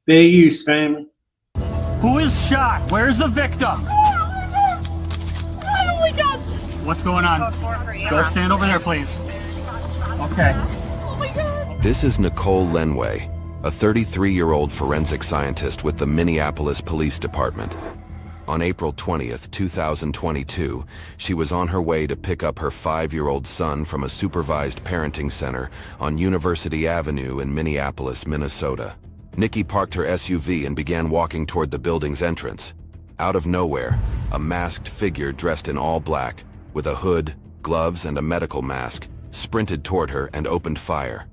Bayous family. Who is shot? Where's the victim? Oh my God! What's going on? Go stand over there, please. Okay. Oh my God! This is Nicole Lenway, a 33-year-old forensic scientist with the Minneapolis Police Department. On April 20th, 2022, she was on her way to pick up her 5-year-old son from a supervised parenting center on University Avenue in Minneapolis, Minnesota. Nikki parked her SUV and began walking toward the building's entrance. Out of nowhere, a masked figure dressed in all black, with a hood, gloves, and a medical mask, sprinted toward her and opened fire.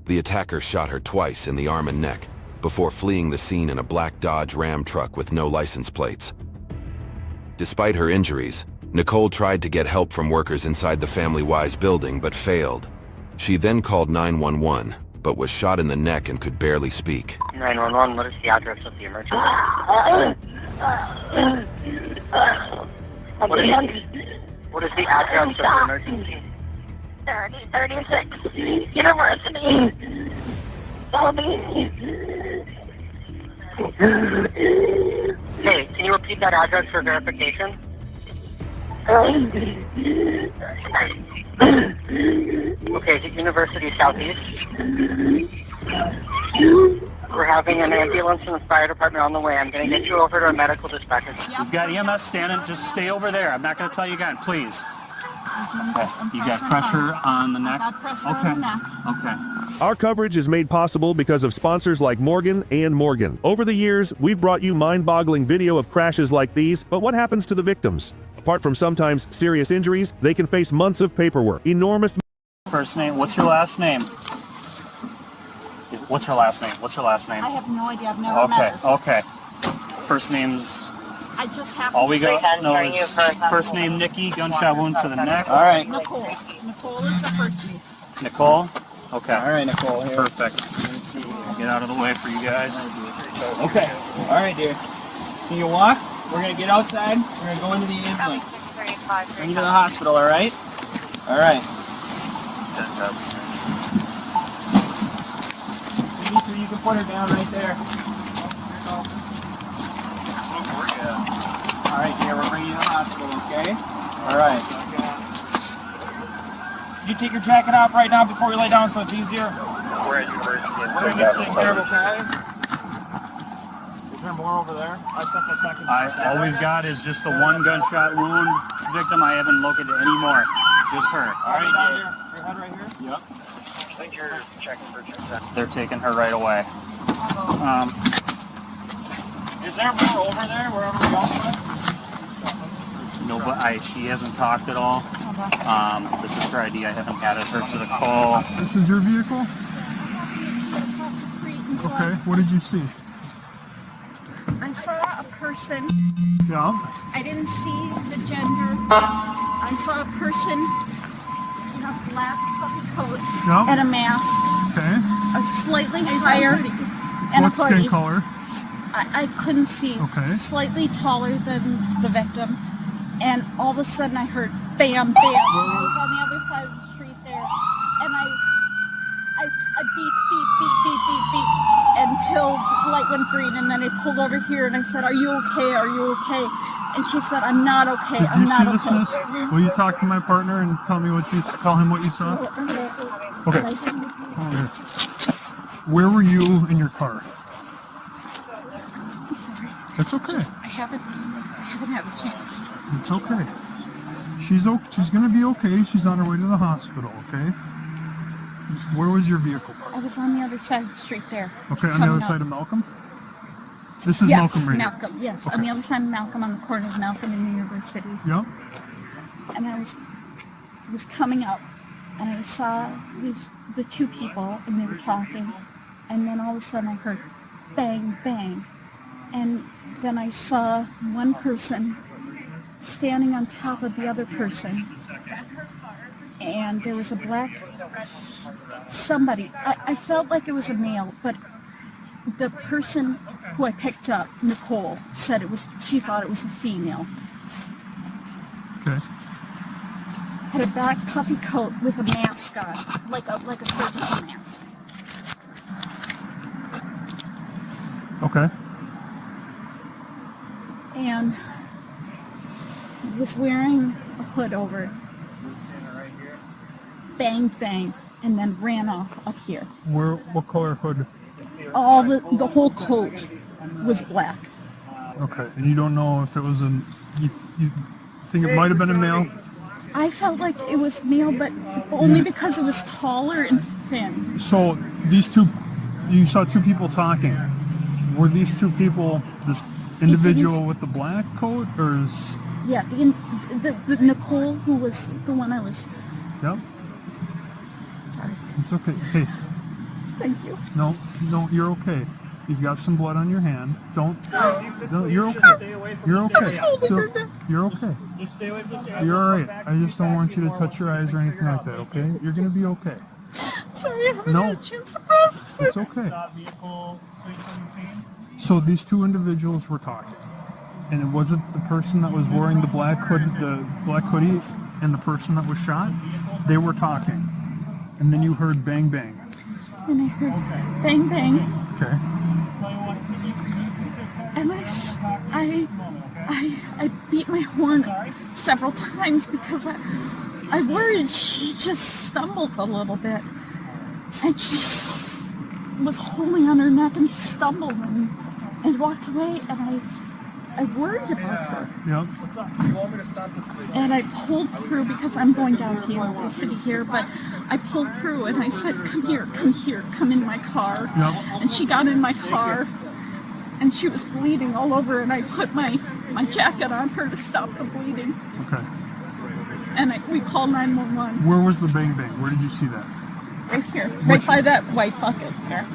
The attacker shot her twice in the arm and neck, before fleeing the scene in a black Dodge Ram truck with no license plates. Despite her injuries, Nicole tried to get help from workers inside the Family Wise building but failed. She then called 911, but was shot in the neck and could barely speak. 911, what is the address of the emergency? What is the address of the emergency? 3036 University. Hey, can you repeat that address for verification? Okay, is it University Southeast? We're having an ambulance and the fire department on the way. I'm going to get you over to a medical dispatcher. You've got EMS standing. Just stay over there. I'm not going to tell you again, please. Okay. You got pressure on the neck? Okay. Okay. Our coverage is made possible because of sponsors like Morgan and Morgan. Over the years, we've brought you mind-boggling video of crashes like these, but what happens to the victims? Apart from sometimes serious injuries, they can face months of paperwork, enormous... First name. What's your last name? What's her last name? What's her last name? I have no idea. I've never met her. Okay. First name's... I just have All we got know is first name Nikki, gunshot wound to the neck. All right. Nicole. Nicole is the first name. Nicole? Okay. All right, Nicole. Here. Perfect. I'll get out of the way for you guys. Okay. All right, dear. Can you walk? We're going to get outside. We're going to go into the ambulance. Into the hospital, all right? All right. You can put her down right there. All right, dear. We're bringing you to the hospital, okay? All right. You take your jacket off right now before we lay down so it's easier. We're at University. We're going to get taken care of, okay? Is there more over there? All we've got is just the one gunshot wound victim. I haven't located any more. Just her. All right, down here. Your head right here? Yep. I think you're checking for check. They're taking her right away. Is there more over there wherever we all went? No, but she hasn't talked at all. This is her ID. I haven't added her to the call. This is your vehicle? Across the street and saw, Okay, what did you see? I saw a person. Yeah. I didn't see the gender. I saw a person in a black puffy coat Yeah. and a mask, Okay. a slightly higher, and What a hoodie. skin color? I couldn't see. Okay. Slightly taller than the victim. And all of a sudden I heard bam, bam. I was on the other side of the street there. And I beep, beep, beep, beep, beep, beep until the light went green. And then I pulled over here and I said, are you okay? Are you okay? And she said, I'm not okay. Did I'm you not see this, okay. miss? Will you talk to my partner and tell him what you saw? Okay. Come here. Where were you in your car? I'm sorry. It's okay. I haven't had a chance. It's okay. She's gonna be okay. She's on her way to the hospital, okay? Where was your vehicle parked? I was on the other side of the street there. Okay, on the other side of Malcolm? This is Yes, Malcolm right here. Malcolm, yes. On the other side of Malcolm, on the corner of Malcolm and University. Yep. And I was coming up, and I saw the two people, and they were talking, and then all of a sudden I heard bang, bang, and then I saw one person standing on top of the other person, and there was a black somebody. I felt like it was a male, but the person who I picked up, Nicole, said she thought it was a female. Okay. Had a black puffy coat with a mask on, like a surgical mask. Okay. and was wearing a hood over it. Bang, bang, and then ran off up here. What color hood? All the whole coat was black. Okay. And you don't know if it was you think it might have been a male? I felt like it was male, but only because it was taller and thin. So you saw two people talking. Were these two people this individual with the black coat, or is? Yeah, the Nicole, who was the one I was. Yep. Sorry. It's okay. Hey, Thank you. no, you're okay. You've got some blood on your hand. Don't. No, you're okay. You're okay. You're okay. Just stay away from You're all right. I just don't want you to touch your eyes or anything like that. Okay? You're gonna be okay. Sorry, I haven't No. had a chance to process it. It's okay. So these two individuals were talking, and was it the person that was wearing the black hoodie, and the person that was shot? They were talking, and then you heard bang bang. And I heard bang, bang. Okay. And I beat my horn several times because I worried she just stumbled a little bit. And she was holding on her neck and stumbled and walked away, and I worried about her. Yep. And I pulled through because I'm going down to University here, but I pulled through and I said, come here, come in my car. Yep. And she got in my car and she was bleeding all over, and I put my jacket on her to stop the bleeding. Okay. And we called 911 Where was the bang bang? Where did you see that? right here, right by that white bucket there.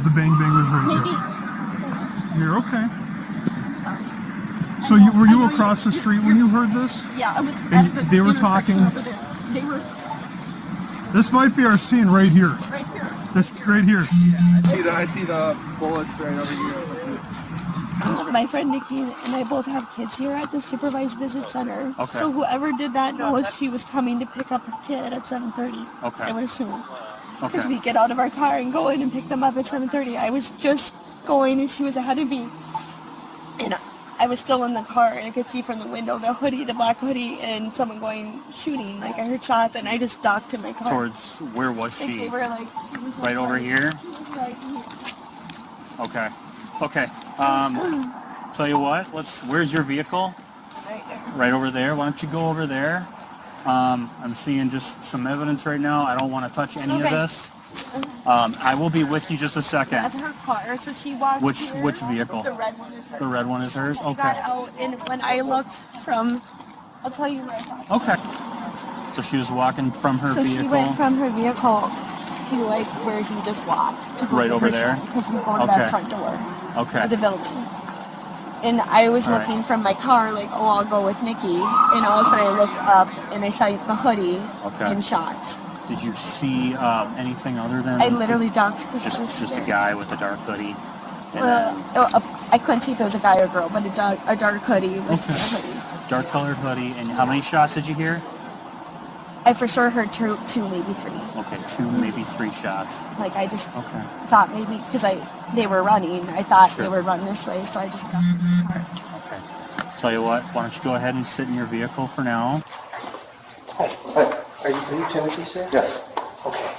The bang bang was right Maybe. here. You're okay. So were you across the street when you heard this? Yeah, I was And at the they were intersection talking- over there. They were This might be our scene right here. right here. This right here. I see the bullets right over here. My friend Nikki and I both have kids here at the supervised visit center. Okay. So whoever did that knows she was coming to pick up her kid at 7:30. Okay. I would assume. Because Okay. we get out of our car and go in and pick them up at 7:30. I was just going and she was ahead of me. And I was still in the car and I could see from the window the hoodie, the black hoodie, and someone going shooting. Like I heard shots and I just docked in my car. Towards where was Like she? they were like, she was Right over here? Right here. Okay. Okay. Tell you what. Where's your vehicle? Right there. Right over there. Why don't you go over there? I'm seeing just some evidence right now. I don't want to touch any of Okay. this. I will be with you just a second. Of her car, so she walked Which here. vehicle? The red one is hers. The red one is hers? She Okay. got out, and when I looked from, I'll tell you right now. Okay. So she was walking from her So vehicle. she went from her vehicle to like where he just walked to go Right get over her there? son, because we go to Okay. that front door Okay. of the building. And I was All right. looking from my car, like, oh, I'll go with Nikki. And all of a sudden I looked up and I saw the hoodie Okay. and shots. Did you see anything other than I literally ducked because I was just a scared. guy with a dark hoodie? And I couldn't see if it was a guy or girl, but a dark hoodie with Okay. a hoodie. dark colored hoodie. And how many shots did you hear? I for sure heard two, maybe three. Okay, 2, maybe 3 shots. Like I just Okay. thought maybe because they were running. I thought Sure. they would run this way, so I just got in the car. Okay. Tell you what, why don't you go ahead and sit in your vehicle for now? Hi. Are you Timothy, sir? Yes. Okay.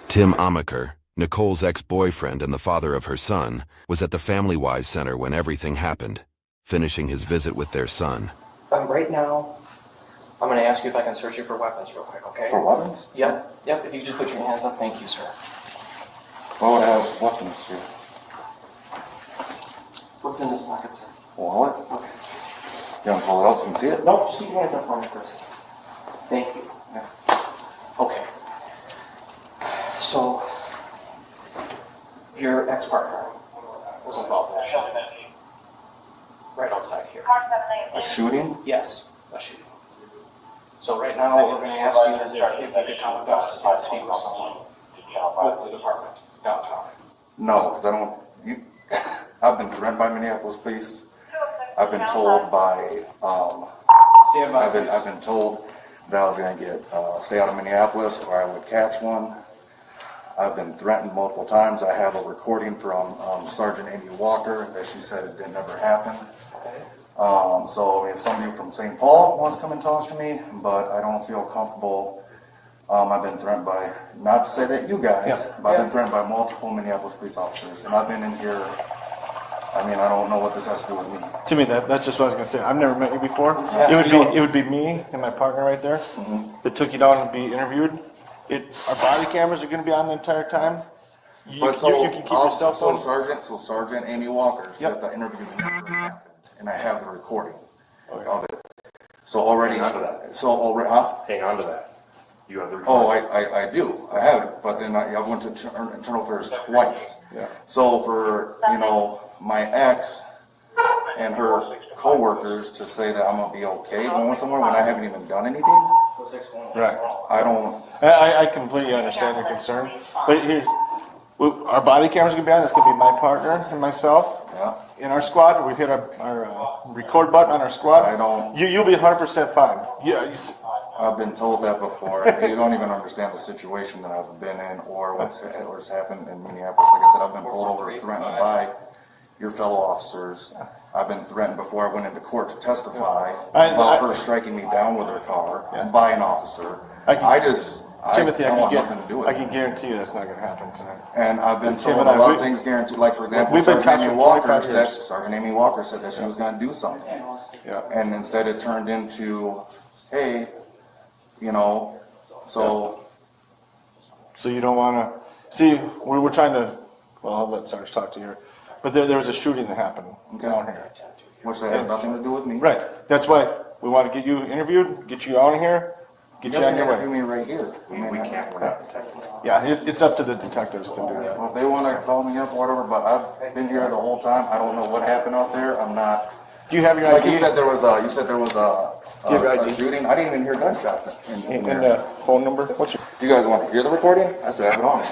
Tim Amaker, Nicole's ex-boyfriend and the father of her son, was at the Family Wise Center when everything happened, finishing his visit with their son. Right now, I'm going to ask you if I can search you for weapons real quick, okay? For weapons? Yep. If you could just put your hands up, thank you, sir. Why would I have weapons here? What's in this pocket, sir? Wallet? Okay. You want to pull it out so you can see it? No, just keep your hands up for me first. Thank you. Okay. So, your ex-partner was involved in a shooting. Right outside here. A shooting? Yes, a shooting. So right now, what we're going to ask you is if you could come with us and speak with someone with the department downtown. No, because I don't. I've been threatened by Minneapolis police. I've been told by. Stand by, please. I've been told that I was going to get stay out of Minneapolis or I would catch one. I've been threatened multiple times. I have a recording from Sergeant Amy Walker that she said it didn't ever happen. So if somebody from St. Paul wants to come and talk to me, but I don't feel comfortable. I've been threatened by, not to say that you guys, but I've been threatened by multiple Minneapolis police officers, and I've been in here. I mean, I don't know what this has to do with me. To me, that's just what I was gonna say. I've never met you before. It would be me and my partner right there that took you down and be interviewed. Our body cameras are gonna be on the entire time. You can keep your cell phone. Sergeant Amy Walker said the interview never happened, and I have the recording of it. So already, Hang on to that. Hang on to that. You have the recording. Oh, I do. I have it, but then I went to internal affairs twice. Yeah. So for, my ex and her coworkers to say that I'm gonna be okay going somewhere when I haven't even done anything, Right. I don't. I completely understand your concern, but here's, our body cameras gonna be on. It's gonna be my partner and myself. Yeah. In our squad, we hit our record button on our squad. I don't. You'll be 100% fine. Yeah. I've been told that before. You don't even understand the situation that I've been in or what's happened in Minneapolis. Like I said, I've been pulled over, threatened by your fellow officers. I've been threatened before I went into court to testify about her striking me down with her car by an officer. Timothy, I want nothing to do with I it. can guarantee you that's not going to happen tonight. And I've been Tim told and a I, lot of things guaranteed. Like for example, we've been Sergeant Amy cops for Walker 25 said. years. Sergeant Amy Walker said that she was going to do something. Yeah. And instead it turned into, hey, so. So you don't want to see? We're trying to. Well, I'll let Sarge talk to you. But there was a shooting that happened down here. Which that has nothing to do with me. Right. That's why we want to get you interviewed, get you out of here, get you on your interview way. me right here. We can't, we're not detectives. Yeah, it's up to the detectives to do that. Well, if they want to call me up or whatever, but I've been here the whole time. I don't know what happened out there. I'm not. Do you have your Like ID? you said, there was a You have your ID? shooting. I didn't even hear gunshots. And the phone number? What's your? Do you guys want to hear the recording? I still have it on.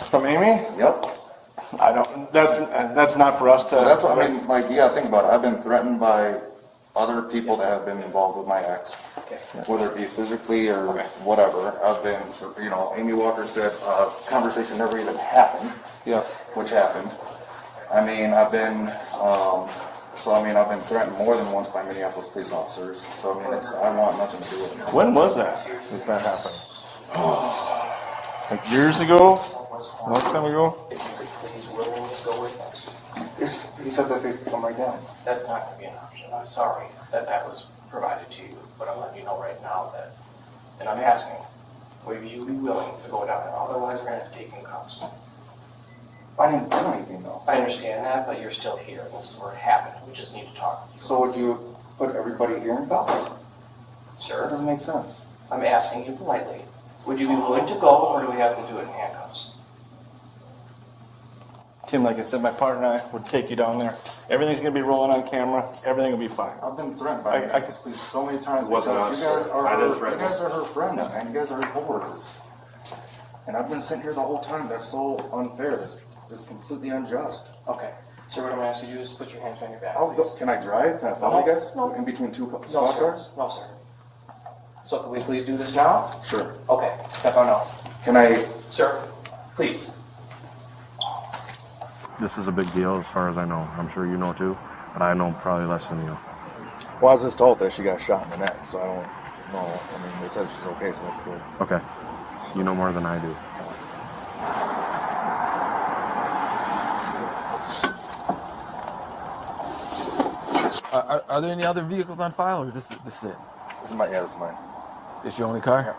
From Amy? Yep. I don't. That's not for us to. So that's what I mean. Like you got to think about it. I've been threatened by other people that have been involved with my ex, whether it be physically or whatever. I've been, Amy Walker said conversation never even happened. Yeah. Which happened. I mean, I've been I've been threatened more than once by Minneapolis police officers. So I mean, I want nothing to do with it. When was that? Did that happen? Like years ago? A long time ago? If you could please willingly go with us. He said that they could come right down. That's not going to be an option. I'm sorry that was provided to you, but I'm letting you know right now that, and I'm asking, would you be willing to go down there? Otherwise, we're going to have to take you in cuffs. I didn't do anything though. I understand that, but you're still here. and This is where it happened. We just need to talk with you. So would you put everybody here in cuffs? That Sir, doesn't make sense. I'm asking you politely. Would you be willing to go, or do we have to do it in handcuffs? Tim, like I said, my partner and I would take you down there. Everything's going to be rolling on camera. Everything will be fine. I've been threatened by Minneapolis police so many times wasn't because us, you sir. I didn't threaten you guys are her friends, man. You guys are her coworkers. And I've been sitting here the whole time. That's so unfair. That's completely unjust. Okay. So what I'm going to ask you to do is put your hands behind your back, I'll please. go. Can I drive? Can I follow you guys? No. In between two No, squad sir. cars? No, sir. So can we please do this now? Sure. Okay. Step on out. Can I? Sir, please. This is a big deal as far as I know. I'm sure you know too, but I know probably less than you. Well, I was just told that she got shot in the neck, so I don't know. I mean, they said she's okay, so that's good. Okay. You know more than I do. Are there any other vehicles on file, or this is it? This is mine. This is mine. It's your only car?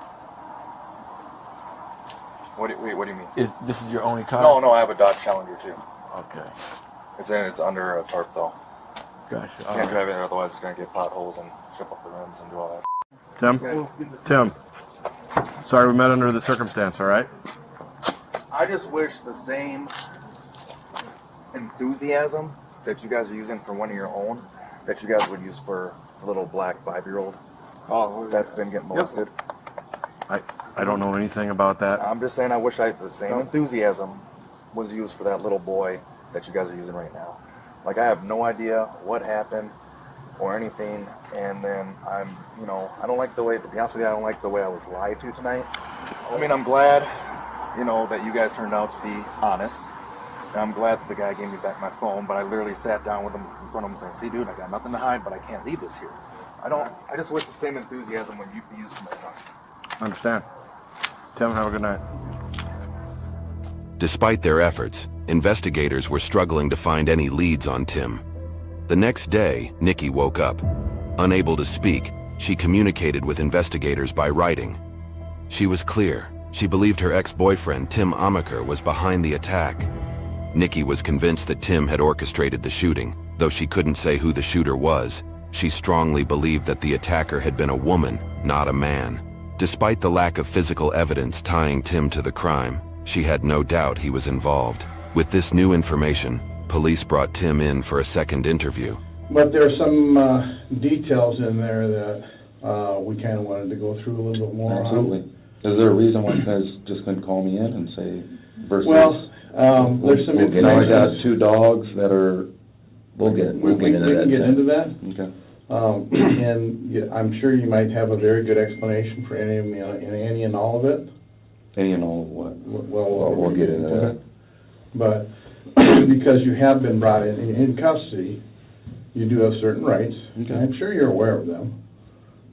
What do you mean? This is your only car? No, I have a Dodge Challenger too. Okay. It's under a tarp though. Gotcha. Can't drive it, otherwise it's gonna get potholes and chip up the rims and do all that. Tim, sorry we met under the circumstance, all right? I just wish the same enthusiasm that you guys are using for one of your own, that you guys would use for a little black 5-year-old that's been getting molested. I don't know anything about that. I'm just saying I wish the same enthusiasm was used for that little boy that you guys are using right now. Like, I have no idea what happened or anything, and then I don't like the way, to be honest with you, I don't like the way I was lied to tonight. I mean, I'm glad you know, that you guys turned out to be honest. And I'm glad that the guy gave me back my phone, but I literally sat down with him in front of him saying, see, dude, I got nothing to hide, but I can't leave this here. I just wish the same enthusiasm would be used for my son. I understand. Tim, have a good night. Despite their efforts, investigators were struggling to find any leads on Tim. The next day, Nikki woke up. Unable to speak, she communicated with investigators by writing. She was clear. She believed her ex-boyfriend, Tim Amaker, was behind the attack. Nikki was convinced that Tim had orchestrated the shooting. Though she couldn't say who the shooter was, she strongly believed that the attacker had been a woman, not a man. Despite the lack of physical evidence tying Tim to the crime, she had no doubt he was involved. With this new information, police brought Tim in for a second interview. But there are some details in there that we kind of wanted to go through a little bit more. Absolutely. Is there a reason why you guys just couldn't call me in and say versus? Well, there's some information. I got 2 dogs that are. We can get into that. Okay. And I'm sure you might have a very good explanation for any and all of it. Any and all of what? Well, we'll get into that. But because you have been brought in custody, you do have certain rights. Okay. I'm sure you're aware of them.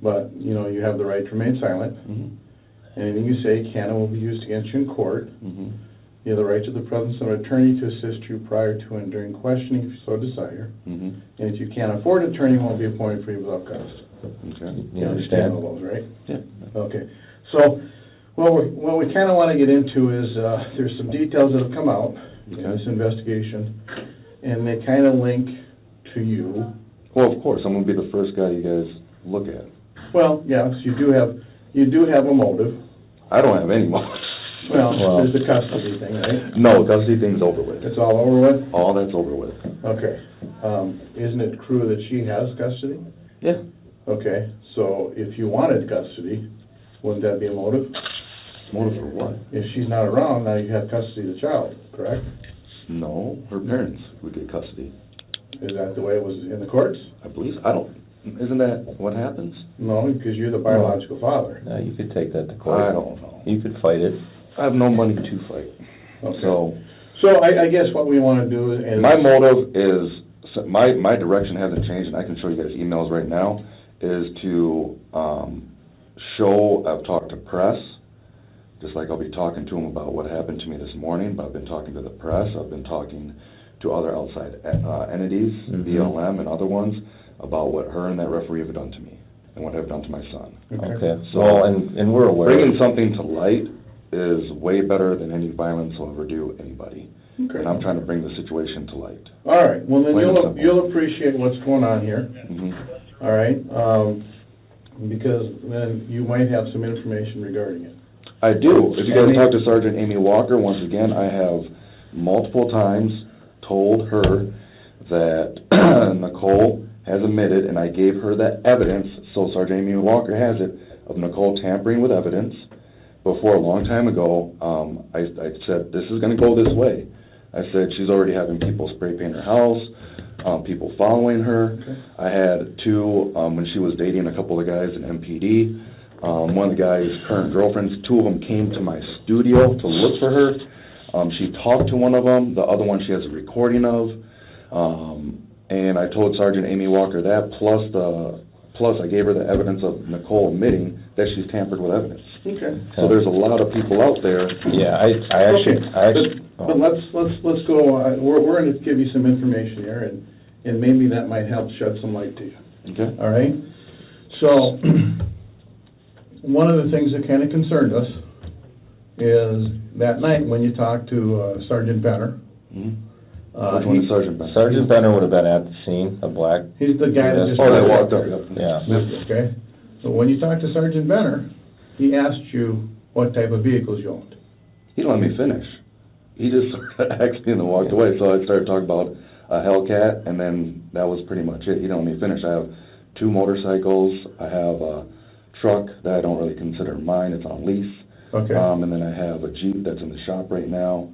But, you know, you have the right to remain silent. Mm-hmm. Anything you say can and will be used against you in court. Mm-hmm. You have the right to the presence of an attorney to assist you prior to and during questioning if you so desire. Mm-hmm. And if you can't afford an attorney, won't be appointed for you without cost. Okay. You understand all those, right? Yeah. Okay. So what we kind of want to get into is there's some details that have come out in this investigation, and they kind of link to you. Well, of course, I'm going to be the first guy you guys look at. Well, yes, you do have a motive. I don't have any motive. Well, there's the custody thing, right? No, custody thing's over with. It's all over with? All that's over with. Okay. Isn't it true that she has custody? Yeah. Okay, so if you wanted custody, wouldn't that be a motive? Motive for what? If she's not around, now you have custody of the child, correct? No, her parents would get custody. Is that the way it was in the courts? I believe, isn't that what happens? No, because you're the biological father. No, you could take that to court. I don't know. You could fight it. I have no money to fight. Okay. So I guess what we want to do is... My motive is, my direction hasn't changed, and I can show you guys emails right now, is to I've talked to press, just like I'll be talking to them about what happened to me this morning, but I've been talking to the press, I've been talking to other outside entities, BLM and other ones, about what her and that referee have done to me, and what they've done to my son. Okay. So, well, and we're aware. Bringing something to light is way better than any violence will ever do anybody. Okay. And I'm trying to bring the situation to light. All right, well then you'll appreciate what's going on here. Mm-hmm. All right, because then you might have some information regarding it. I do. If you guys talk to Sergeant Amy Walker, once again, I have multiple times told her that Nicole has admitted, and I gave her that evidence, so Sergeant Amy Walker has it, of Nicole tampering with evidence. Before, a long time ago, I said, this is going to go this way. I said, she's already having people spray paint her house, people following her. I had 2, when she was dating a couple of guys in MPD. One of the guy's current girlfriends, 2 of them came to my studio to look for her. She talked to one of them. The other one she has a recording of. And I told Sergeant Amy Walker that, plus I gave her the evidence of Nicole admitting that she's tampered with evidence. Okay. So there's a lot of people out there. Yeah, I actually. But let's go. We're going to give you some information here, and maybe that might help shed some light to you. Okay. All right. So one of the things that kind of concerned us is that night when you talked to Sergeant Benner. Mm-hmm. Which one is Sergeant Benner? Sergeant Benner would have been at the scene, the black. He's the guy that just... I walked up. Yeah. Okay. So when you talked to Sergeant Benner, he asked you what type of vehicles you owned. He didn't let me finish. He just asked me and then walked away. So I started talking about a Hellcat, and then that was pretty much it. He didn't let me finish. I have 2 motorcycles. I have a truck that I don't really consider mine. It's on lease. Okay. And then I have a Jeep that's in the shop right now.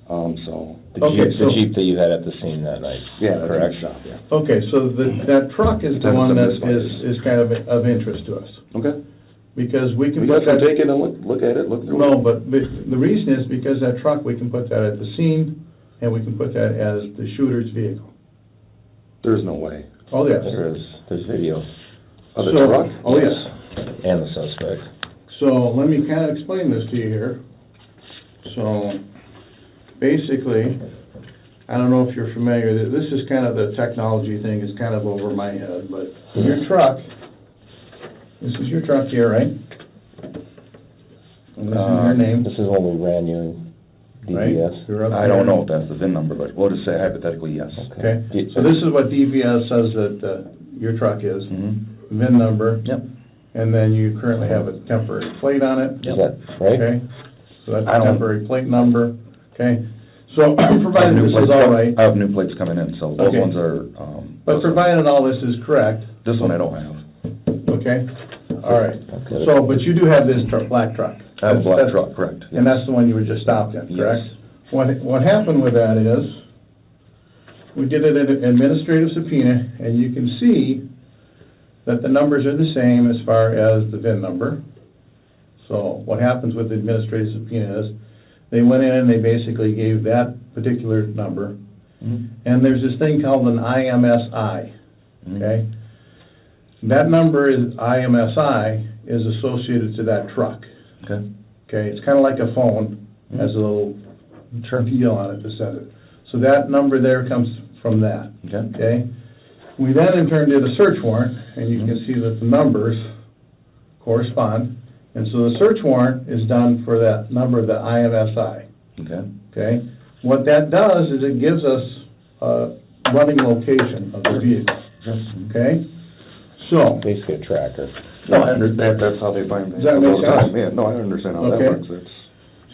The Jeep that you had at the scene that night. Yeah, correct. Shop, yeah. Okay, so that truck is the one that is kind of interest to us. Okay. Because we can We put got to that. take it and look at it, look through No, it. but the reason is because that truck, we can put that at the scene, and we can put that as the shooter's vehicle. There's no way. Oh, yes. There's video. Of the So- truck? Oh, yes. And the suspect. So let me kind of explain this to you here. So basically, I don't know if you're familiar, this is kind of the technology thing, is kind of over my head, but your truck, this is your truck here, right? And this is your name, This is when we ran your right? DVS. You're up I don't there. know if that's the VIN number, but we'll just say hypothetically, yes. Okay, so this is what DVS says that your truck is, Mm-hmm. VIN number, Yep. and then you currently have a temporary plate on it. Is that right? Okay, so that's I a don't- temporary plate number, okay? So provided this is all right, I have new plates coming in, so those Okay. ones are, but provided all this is correct, this one I don't have. okay? All right, so, but you do have this black truck. I have a black That's- truck, correct. And that's the one you were just stopped in, Yes. correct? What happened with that is, we did an administrative subpoena, and you can see that the numbers are the same as far as the VIN number. So what happens with the administrative subpoena is, they went in and they basically gave that particular number, Mhm. and there's this thing called an IMSI, Mhm. okay? That number is, IMSI, is associated to that truck. Okay. Okay, it's kind of like a phone, has a little deal on it to send it. So that number there comes from that, Okay. okay? We then in turn did a search warrant, and you can see that the numbers correspond. And so the search warrant is done for that number, the IMSI, Okay. okay? What that does is it gives us a running location of the vehicle, okay? So, Basically a tracker. No, I understand, that's how they find me. Does that make sense? Yeah, no, I understand how that Okay. works, it's,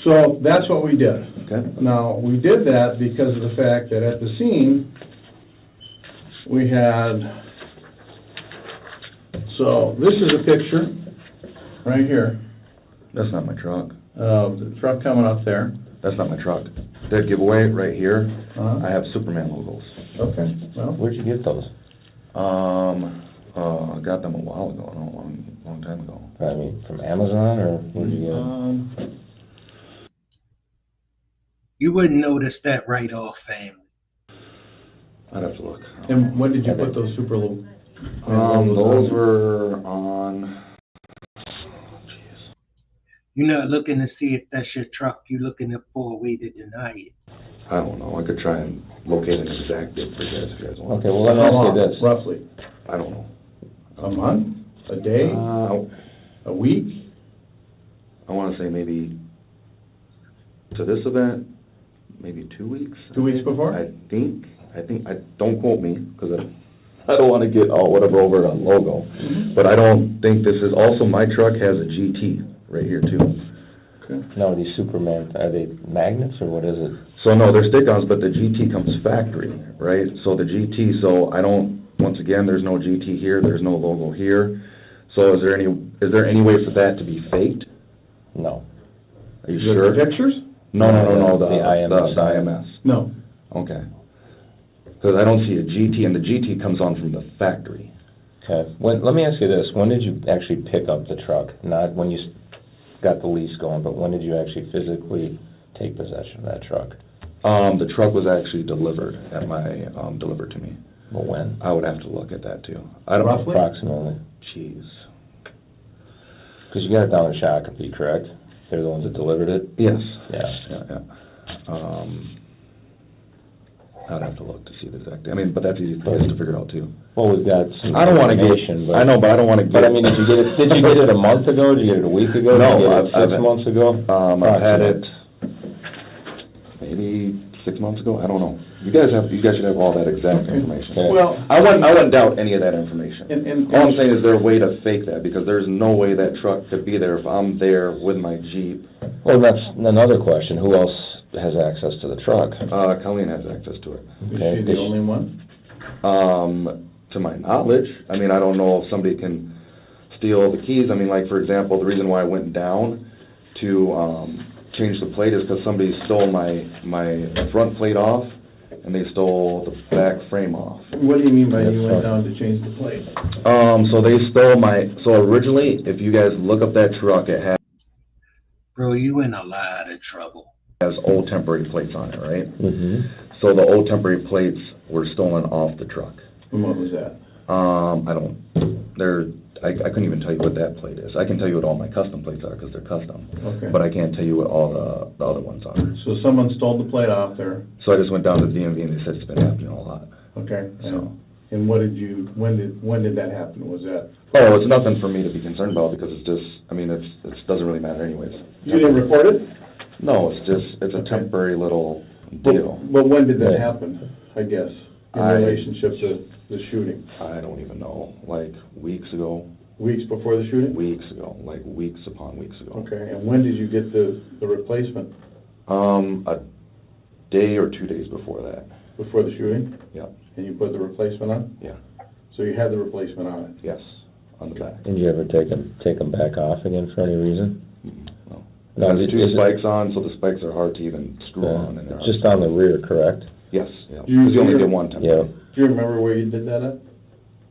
so that's what we did. okay. Now, we did that because of the fact that at the scene, we had, so this is a picture, right here, That's not my truck. of the truck coming up there. That's not my truck. That giveaway right here, Uh-huh. I have Superman logos. Okay, well, Where'd you get those? I got them a while ago, a long time ago. I mean, from Amazon, or where'd you get them? You wouldn't notice that right off, family. I'd have to look. and when did you put those super low? Those were on, You're not looking to see if that's your truck. You're looking for a way to deny it. I don't know, I could try and locate an exact date for you guys if you guys want. Okay, well, let me How ask long, you this. roughly? I don't know. A month? A day? A week? I wanna say maybe to this event, maybe 2 weeks. 2 weeks before? I think, don't quote me, because I don't wanna get all whatever over on logo. But I don't think this is, also my truck has a GT right here too. No, these Superman, are they magnets, or what is it? So no, they're stick-ons, but the GT comes factory, right? So the GT, so I don't, once again, there's no GT here, there's no logo here. So is there any way for that to be faked? No. Are you The sure? pictures? No, the IMS. The IMS. No. Okay. Because I don't see a GT, and the GT comes on from the factory. Okay, let me ask you this, when did you actually pick up the truck? Not when you got the lease going, but when did you actually physically take possession of that truck? The truck was actually delivered at my, delivered to me. Well, when? I would have to look at that too. I don't Roughly? Approximately. Jeez. Because you got it down in Shakopee, correct? They're the ones that delivered it? Yes. Yeah. I'd have to look to see the exact, I mean, but that's easy for us to figure out too. Well, we've got some I don't wanna get, information, but... I know, but I don't wanna get. But I mean, did you get it a month ago? Did you get it a week ago? No, Did you get it I've 6 months ago? I've had it maybe 6 months ago, I don't know. You guys should have all that exact information. Okay. Well, I wouldn't doubt any of that information. and All I'm saying is there a way to fake that, because there's no way that truck could be there if I'm there with my Jeep. Well, that's another question. Who else has access to the truck? Colleen has access to it. Is she the only one? To my knowledge, I mean, I don't know if somebody can steal the keys. I mean, like, for example, the reason why I went down to change the plate is because somebody stole my front plate off and they stole the back frame off. What do you mean by you went down to change the plate? So they stole so originally, if you guys look up that truck, it Bro, you in a lot of trouble. has old temporary plates on it, right? Mm-hmm. So the old temporary plates were stolen off the truck. And what was that? I couldn't even tell you what that plate is. I can tell you what all my custom plates are because they're custom. Okay. But I can't tell you what all the other ones are. So someone stole the plate off there. So I just went down to the DMV and they said it's been happening a lot. Okay. So. And when did that happen? Was that? Oh, it's nothing for me to be concerned about because it's just, I mean, it doesn't really matter anyways. You didn't report it? No, it's a temporary little deal. But when did that happen, I guess, in relationship to the shooting? I don't even know, like weeks ago. Weeks before the shooting? Weeks ago, like weeks upon weeks ago. Okay, and when did you get the replacement? A day or 2 days before that. Before the shooting? Yeah. And you put the replacement on? Yeah. So you had the replacement on it? Yes, on the back. And you ever take them back off again for any reason? No. No, There's two spikes on, so the spikes are hard to even screw on. And it's just on the rear, correct? Yes. Yeah. You only did one time. Yeah. Do you remember where you did that at?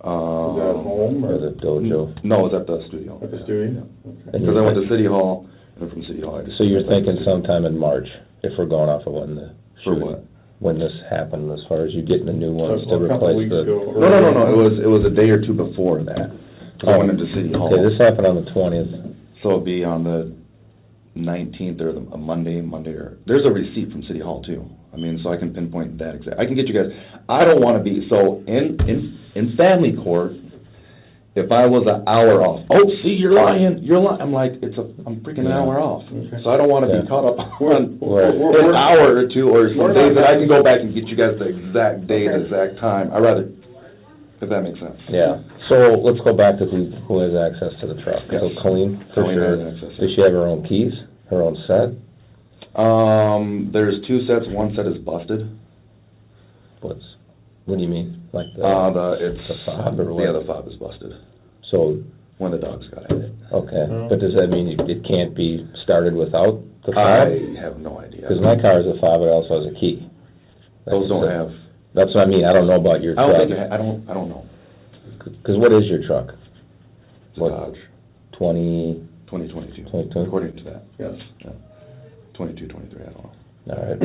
Was that at home or? the dojo? No, it was at the studio. At the studio? Yeah. Because I went to City Hall, and then from City Hall I just... So you're thinking sometime in March, if we're going off of when the... For what? When this happened, as far as you getting the new ones to a couple replace weeks the... ago. No. It was a day or two before that. I went into City Hall. Okay, this happened on the 20th. So it'd be on the 19th or a Monday or... There's a receipt from City Hall too. I mean, so I can pinpoint that exact. I can get you guys... I don't want to be... So in family court, if I was an hour off, see, you're lying. I'm like, I'm freaking an hour off. Okay. So I don't want to be caught up on an hour or two or some days that I can go back and get you guys the exact day, the exact time. I'd rather, if that makes sense. Yeah. So let's go back to who has access to the truck. Yes. So Colleen, for Colleen sure. has access, Does she have her own keys? Her own set? There's two sets. One set is busted. What do you mean? Like the fob or what? Yeah, the fob is busted. So when the dogs got it. Okay, but does that mean it can't be started without the fob? I have no idea. Because my car has a fob, it also has a key. Those don't have. That's what I mean. I don't know about your truck. I don't know. Because what is your truck? It's a Dodge. 2022. According to that. Yes. Yeah. 22, 23. I don't know. All right.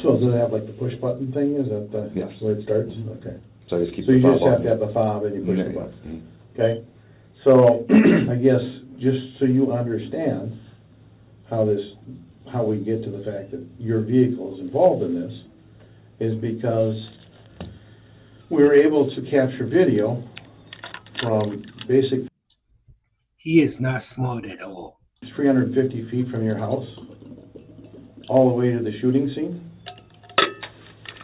So does it have like the push button thing? Is that the yes. way it starts? Okay. So I just keep so the you fob just on. have to have the fob and you push the button. Mm-hmm. Okay. So I guess just so you understand how we get to the fact that your vehicle is involved in this is because we were able to capture video from basic. He is not smart at all. 350 feet from your house, all the way to the shooting scene.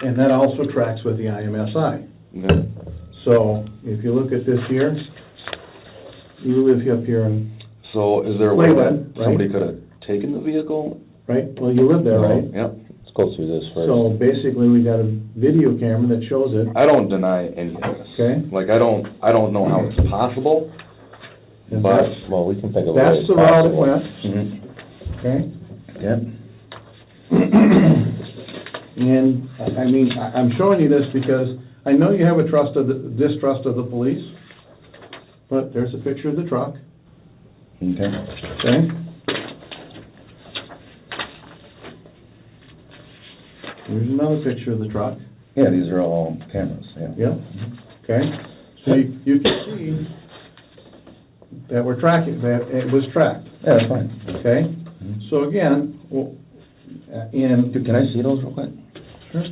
And that also tracks with the IMSI. Okay. So if you look at this here, you live up here in... So is there a way that Wayland, right? somebody could have taken the vehicle? Right? Well, you live there, right? Yep. Let's go through this first. So basically, we got a video camera that shows it. I don't deny any of this. Okay. Like I don't know how it's possible. And But well, we can think of that's the route it went. Mm-hmm. Okay. Yeah. And I mean, I'm showing you this because I know you have a distrust of the police, but there's a picture of the truck. Okay. Okay. Here's another picture of the truck. Yeah, these are all cameras. Yeah. Yeah. Okay. So you can see that we're tracking, that it was tracked. Yeah, that's fine. Okay. So again, can I see those real quick? Sure.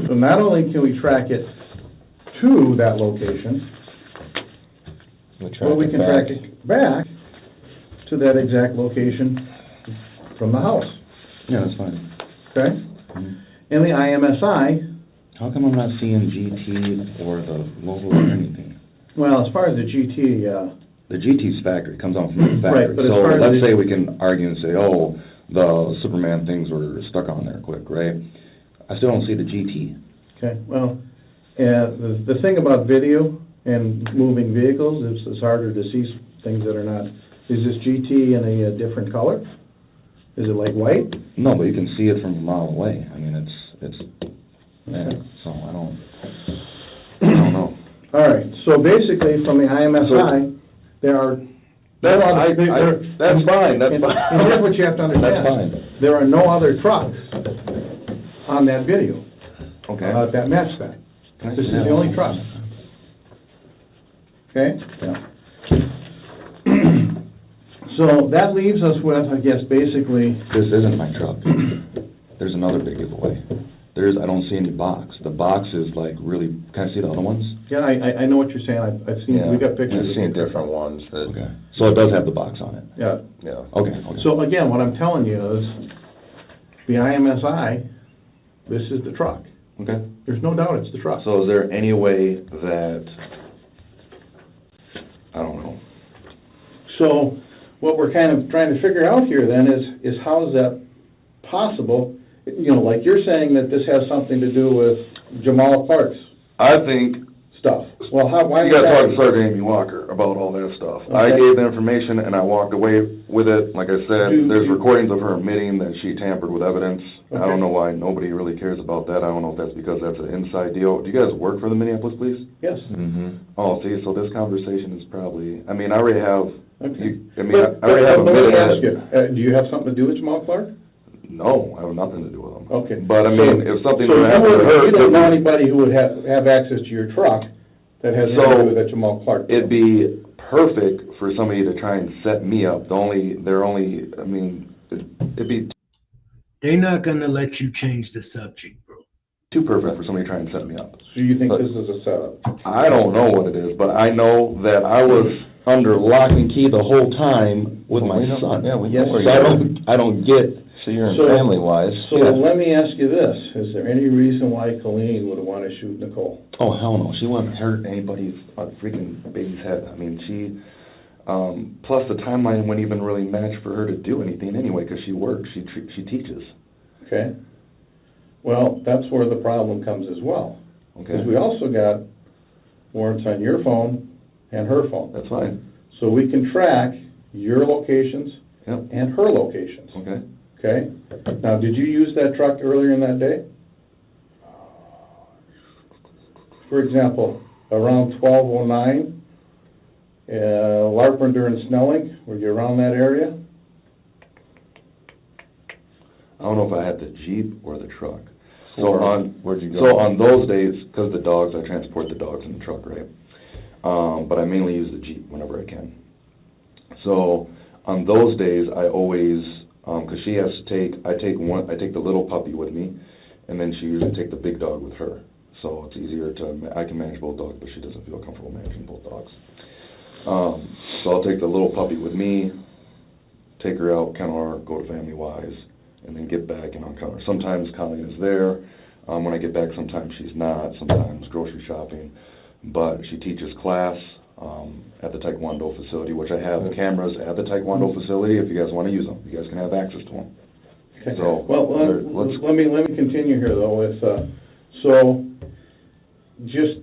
So not only can we track it to that location, but we can track it back to that exact location from the house. Yeah, that's fine. Okay? And the IMSI. How come I'm not seeing GT or the logo or anything? Well, as far as the GT, the GT's factory comes out from the factory. Right, but as so far as let's say we can argue and say, oh, the Superman things were stuck on there quick, right? I still don't see the GT. Okay, well, the thing about video and moving vehicles is it's harder to see things that are not. Is this GT in a different color? Is it like white? No, but you can see it from a mile away. I mean, yeah, so I don't know. All right, so basically, from the IMSI, there are... That's fine, that's fine. And here's what you have to understand. That's fine. There are no other trucks on that video. Okay. That match that. This is the only truck. Okay? Yeah. So that leaves us with, I guess, basically... This isn't my truck. There's another big giveaway. I don't see any box. The box is like really, can I see the other ones? Yeah, I know what you're saying. I've seen, we got pictures. I've seen different ones that... Okay. So it does have the box on it? Yeah. Yeah. Okay. So again, what I'm telling you is, the IMSI, this is the truck. Okay. There's no doubt it's the truck. So is there any way that, I don't know. So what we're kind of trying to figure out here then is how is that possible? You know, like you're saying that this has something to do with Jamal Clark's I think stuff. Well, why you is gotta that? talk to Sergeant Amy Walker about all that stuff. Okay. I gave the information and I walked away with it. Like I said, there's recordings of her admitting that she tampered with evidence. I Okay. don't know why nobody really cares about that. I don't know if that's because that's an inside deal. Do you guys work for the Minneapolis Police? Yes. Mm-hmm. Oh, see, so this conversation is probably, I mean, I already have, Okay. I already have But let admitted me ask it. you, do you have something to do with Jamal Clark? No, I have nothing to do with them. Okay. But I mean, if something So were to happen to you don't know her, anybody who would have access to your truck that has anything to do with that Jamal Clark? it'd be perfect for somebody to try and set me up. It'd be They're not gonna let you change the subject, bro. too perfect for somebody to try and set me up. So you think But this is a setup? I don't know what it is, but I know that I was under lock and key the whole time with my son. Yeah, we Yes, know where so you're I don't get. So you're in So- family-wise. So let me ask you this, is there any reason why Colleen would want to shoot Nicole? Oh, hell no. She wouldn't hurt anybody's freaking baby's head. I mean, plus the timeline wouldn't even really match for her to do anything anyway, because she works, she teaches. Okay? Well, that's where the problem comes as well. Okay? Because we also got warrants on your phone and her phone. That's fine. So we can track your locations Yep. and her locations. Okay? Okay? Now, did you use that truck earlier in that day? For example, around 12:09, Larpenter and Snelling, were you around that area? I don't know if I had the Jeep or the truck. Where'd you go? So on those days, because the dogs, I transport the dogs in the truck, right? But I mainly use the Jeep whenever I can. So on those days, I always, because she has to I take the little puppy with me, and then she usually take the big dog with her. So it's easier I can manage both dogs, but she doesn't feel comfortable managing both dogs. So I'll take the little puppy with me, take her out, kennel her, go to Family Wise, and then get back and I'll kennel her. Sometimes Colleen is there. When I get back, sometimes she's not. Sometimes grocery shopping. But she teaches class at the Taekwondo facility, which I have cameras at the Taekwondo facility. If you guys want to use them, you guys can have access to them. Okay. So, Well, let me continue here though with, so just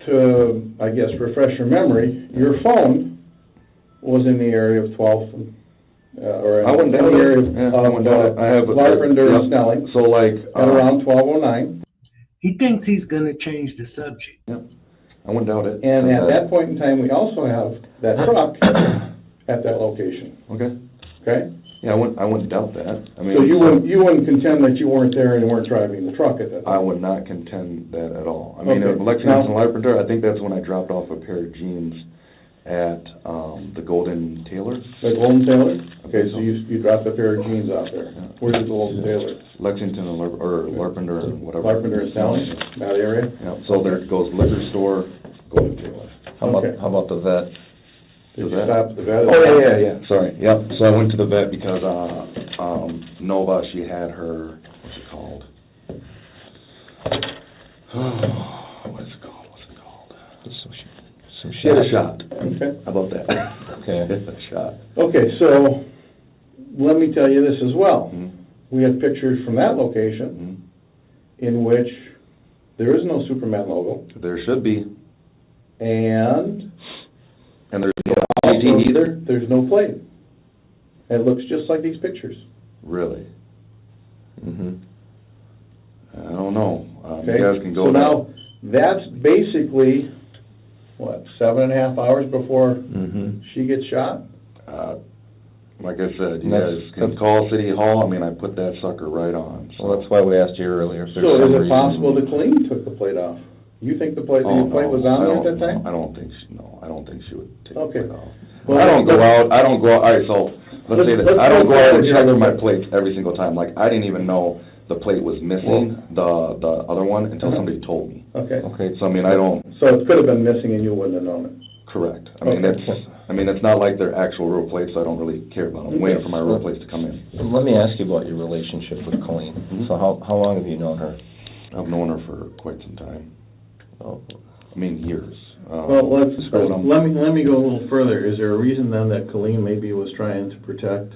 to, I guess, refresh your memory, your phone was in the area of 12, or I went in down the area there. Yeah, I went down there. I have Larpenter and Snelling So like at around 12:09. He thinks he's gonna change the subject. Yeah, I wouldn't doubt it. And at that point in time, we also have that truck at that location. Okay. Okay? Yeah, I wouldn't doubt that. I mean, So you wouldn't contend that you weren't there and you weren't driving the truck at that time? I would not contend that at all. I mean, Okay. Lexington and Larpenter, I think that's when I dropped off a pair of jeans at the Golden Tailor. The Golden Tailor? Okay, so you dropped a pair of jeans out there. Where's the Golden Tailor? Lexington and Larpenter and whatever. Larpenter and Snelling, that area? Yeah, so there goes liquor store, Golden Tailor. How about the vet? Did you stop at the vet? Oh, yeah. Sorry, yep. So I went to the vet because, Nova, she had her, what's it called? What is it called? She had a shot. Okay. How about that? Okay. A shot. Okay, so let me tell you this as well. Mhm. We have pictures from that location in which there is no Superman logo. There should be. And there's no ID either? There's no plate. It looks just like these pictures. Really? Mm-hmm. I don't know. Okay, You guys can go so there. now, that's basically, what, 7.5 hours before Mm-hmm. she gets shot? Like I said, you That's- guys can call City Hall. I mean, I put that sucker right on. Well, that's why we asked you earlier. If So there's is some it reason- possible the Colleen took the plate off? You think the plate, Oh, the plate no. was on I there at don't- that time? I don't think she would take Okay. the plate off. Well, I don't go let's- out, all right, so, let's say this, let's I don't go go out and forward check here. for my plates every single time, like, I didn't even know the plate was missing, the other one, until somebody told me. Okay. Okay, So, I mean, I don't, So it could have been missing and you wouldn't have known it? correct, I mean, Okay. it's not like they're actual real plates, so I don't really care about them, I'm waiting for my real plates to come in. Let me ask you about your relationship with Colleen. Mm-hmm. So how long have you known her? I've known her for quite some time, Oh, I mean, years. Well, Um, let me go a little further. Is there a reason then that Colleen maybe was trying to protect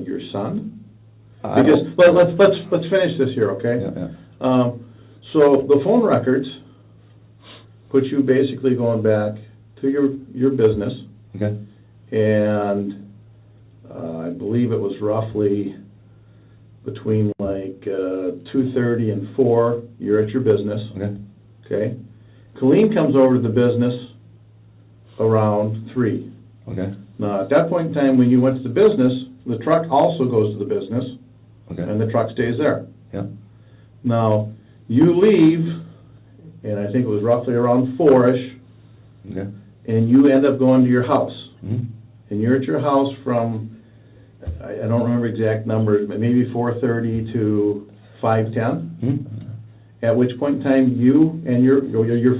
your son? I Because, don't- let's finish this here, okay? Yeah, yeah. So the phone records put you basically going back to your business, Okay, and I believe it was roughly between like 2:30 and 4, you're at your business, okay, okay? Colleen comes over to the business around 3. okay, Now, at that point in time, when you went to the business, the truck also goes to the business, okay, and the truck stays there. yeah, Now, you leave, and I think it was roughly around 4-ish, okay. and you end up going to your house. Mm-hmm. And you're at your house from, I don't remember exact numbers, but maybe 4:30 to 5:10, Mm-hmm. at which point in time you and your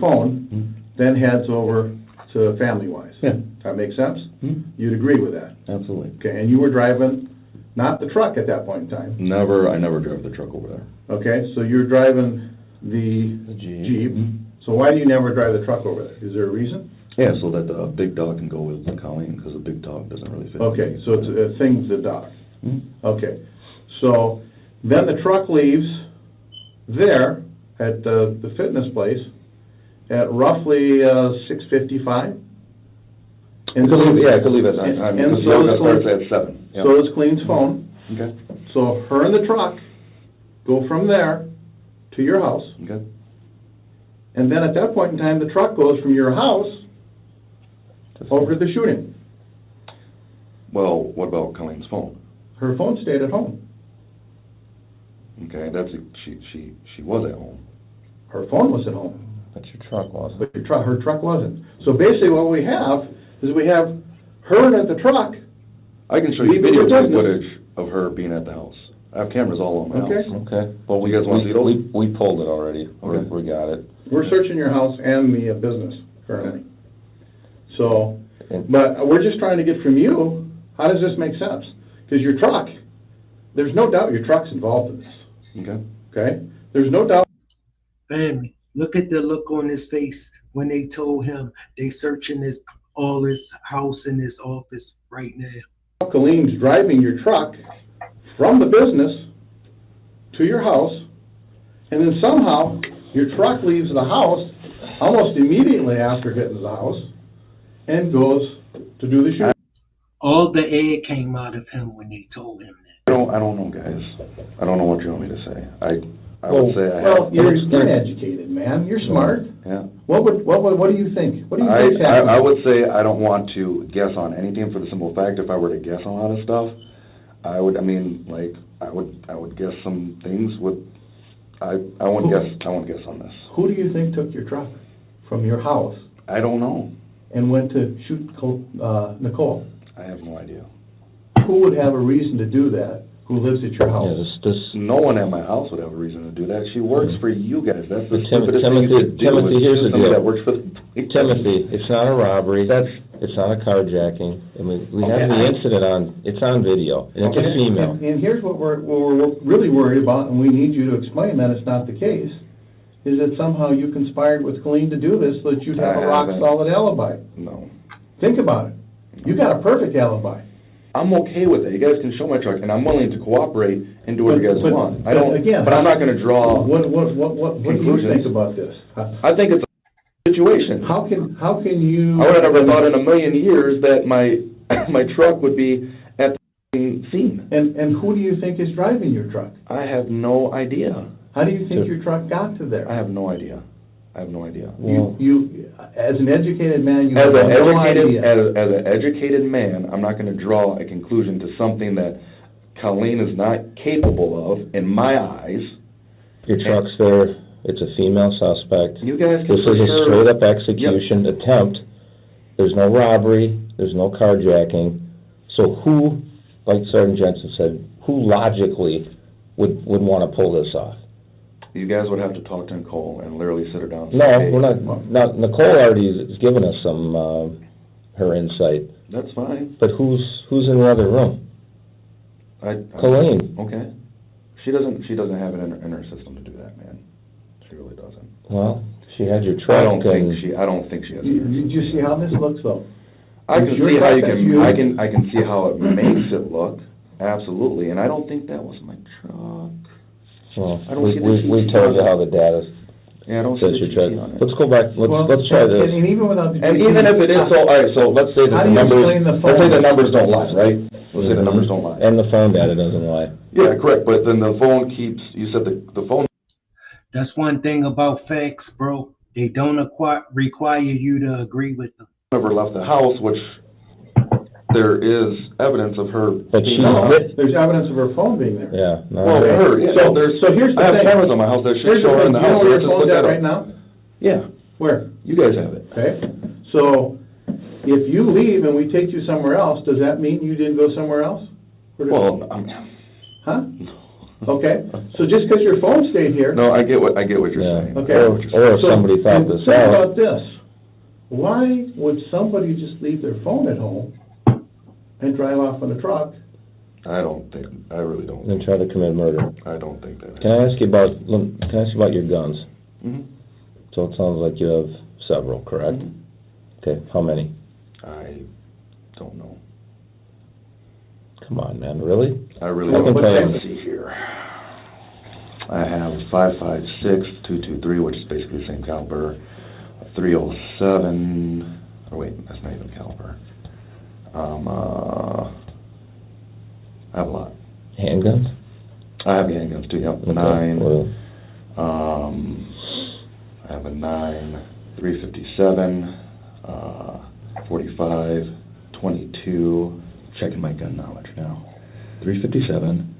phone Mm-hmm. then heads over to FamilyWise. Yeah. That make sense? Mm-hmm. You'd agree with that? Absolutely. Okay, and you were driving, not the truck at that point in time, I never drove the truck over there. okay? So you're driving the Jeep. So why do you never drive the truck over there? Is there a reason? Yeah, so that the big dog can go with the Colleen, because the big dog doesn't really fit. Okay, so it's a thing to the dog. Mhm. Okay, so then the truck leaves there at the fitness place at roughly 6:55. I could leave at that time, And because so yoga is starts Colleen- at 7. Yeah. So is Clean's phone. Okay, So her and the truck go from there to your house. okay. And then at that point in time, the truck goes from your house over to the shooting. Well, what about Colleen's phone? Her phone stayed at home. Okay, she was at home. Her phone was at home, but your truck wasn't. but her truck wasn't. So basically what we have is we have her at the truck. I can show you Leave it with videotape business. footage of her being at the house. I have cameras all over my Okay. house. Okay. Well, you guys want to see those? We pulled it already. Okay. We got it. We're searching your house and the business currently. So, And- but we're just trying to get from you, how does this make sense? Because your truck, there's no doubt your truck's involved in this, Okay. okay? There's no doubt. Family, look at the look on his face when they told him they searching all his house and his office right now. Colleen's driving your truck from the business to your house, and then somehow your truck leaves the house almost immediately after hitting the house and goes to do the shooting. All the air came out of him when they told him that. I don't know, guys. I don't know what you want me to say. I would say I Well, have. you're educated, man. You're smart. Yeah. What do you think? What do you I think's happening? would say I don't want to guess on anything for the simple fact if I were to guess on a lot of stuff, I would guess some things with, I wouldn't guess on this. Who do you think took your truck from your house I don't know. and went to shoot Nicole? I have no idea. Who would have a reason to do that? Who lives at your house? No one at my house would have a reason to do that. She works for you guys. That's the Tim- stupidest thing you could do. Timothy, is here's choose the somebody deal. that works for the Timothy, it's not a robbery. It's not a carjacking. I mean, we have the incident it's on video, and it's a female. And here's what we're really worried about, and we need you to explain that it's not the case, is that somehow you conspired with Colleen to do this so that you'd have I a rock haven't. solid alibi. No. Think about it. You got a perfect alibi. I'm okay with it. You guys can show my truck, and I'm willing to cooperate and do whatever you guys want. I don't. Again, but I'm not going to draw. What do you conclusions. think about this? I think it's a situation. How can you? I would have never thought in a million years that my my truck would be at scene. And who do you think is driving your truck? I have no idea. How do you think your truck got to there? I have no idea. I have no idea. You, as an educated man, you As have no idea. as an educated man, I'm not going to draw a conclusion to something that Colleen is not capable of, in my eyes. Your truck's there. It's a female suspect. You guys can This is a straight-up execution attempt. There's no robbery. There's no carjacking. So who, like Sergeant Jensen said, who logically would want to pull this off? You guys would have to talk to Nicole and literally sit her down. And No, say, hey, we're not. Nicole already has given us some her insight. That's fine. But who's in the other room? Colleen. Okay. She doesn't have it in her system to do that, man. She really doesn't. Well, she had your truck. I don't think she has. Did you see how this looks though? I can see how you can. I can see how it makes it look. Absolutely, and I don't think that was my truck. Well, I don't see the we told you how the data. Yeah, I don't says see the your GP truck. on it. Let's go back. Let's try this. And even without the And even if it is so, all right. So let's say that How the do you numbers. explain the Let's say the phone? numbers don't lie, right? Let's say the numbers don't lie. And the phone data doesn't lie. Yeah, correct. But then the phone keeps. You said the phone. That's one thing about facts, bro. They don't require you to agree with them. Never left the house, which there is evidence of her. But being she's gone. There's evidence of her phone being there. Yeah. No, Well, her. Yeah, So- there's. so here's the I have thing. cameras on my house that should Here's the show her in thing. the You know house. where your Just phone's look at that up. right now? Yeah, Where? you guys have it. Okay. So if you leave and we take you somewhere else, does that mean you didn't go somewhere else? Or did- Well, Huh? Okay. So just because your phone stayed here. no, I get what you're saying. Okay. Or if So, somebody thought and this think out. about this. Why would somebody just leave their phone at home and drive off in a truck? I really don't. And try to commit murder. I don't think that. Can I ask you about your guns? Mm-hmm. So it sounds like you have several, correct? Okay. How many? I don't know. Come on, man. Really? I really I can don't. tell you. Let's see here. I have 5.56 .223, which is basically the same caliber. A 307. Oh wait, that's not even caliber. I have a lot. Handguns? I have handguns too. Yep. Okay. 9. Well, I have a 9, 357, 45, 22. Checking my gun knowledge now. 357,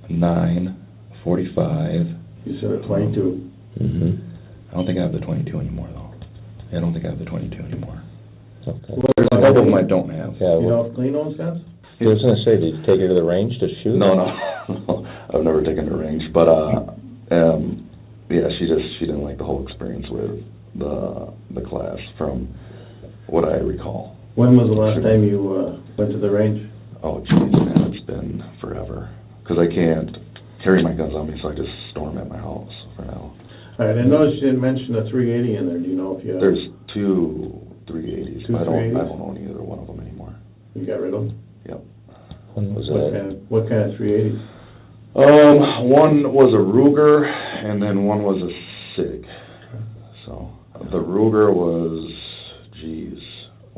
9, 45. You said a 22. Mm-hmm. I don't think I have the 22 anymore though. I don't think I have the 22 anymore. Okay. There's a couple of them I don't have. Yeah. You Well, know if Clean owns guns? I was gonna say, did you take her to the range to shoot? No, I've never taken her range, but yeah, she didn't like the whole experience with the class, from what I recall. When was the last time you went to the range? Oh, jeez, man, it's been forever. Because I can't carry my guns on me, so I just store them at my house for now. All right, I noticed you didn't mention a 380 in there. Do you know if you There's 2 380s, Two but I 380s? don't own either one of them anymore. you got rid of them? Yep. When was that? What kind of 380s? One was a Ruger, and then one was a SIG. So the Ruger was,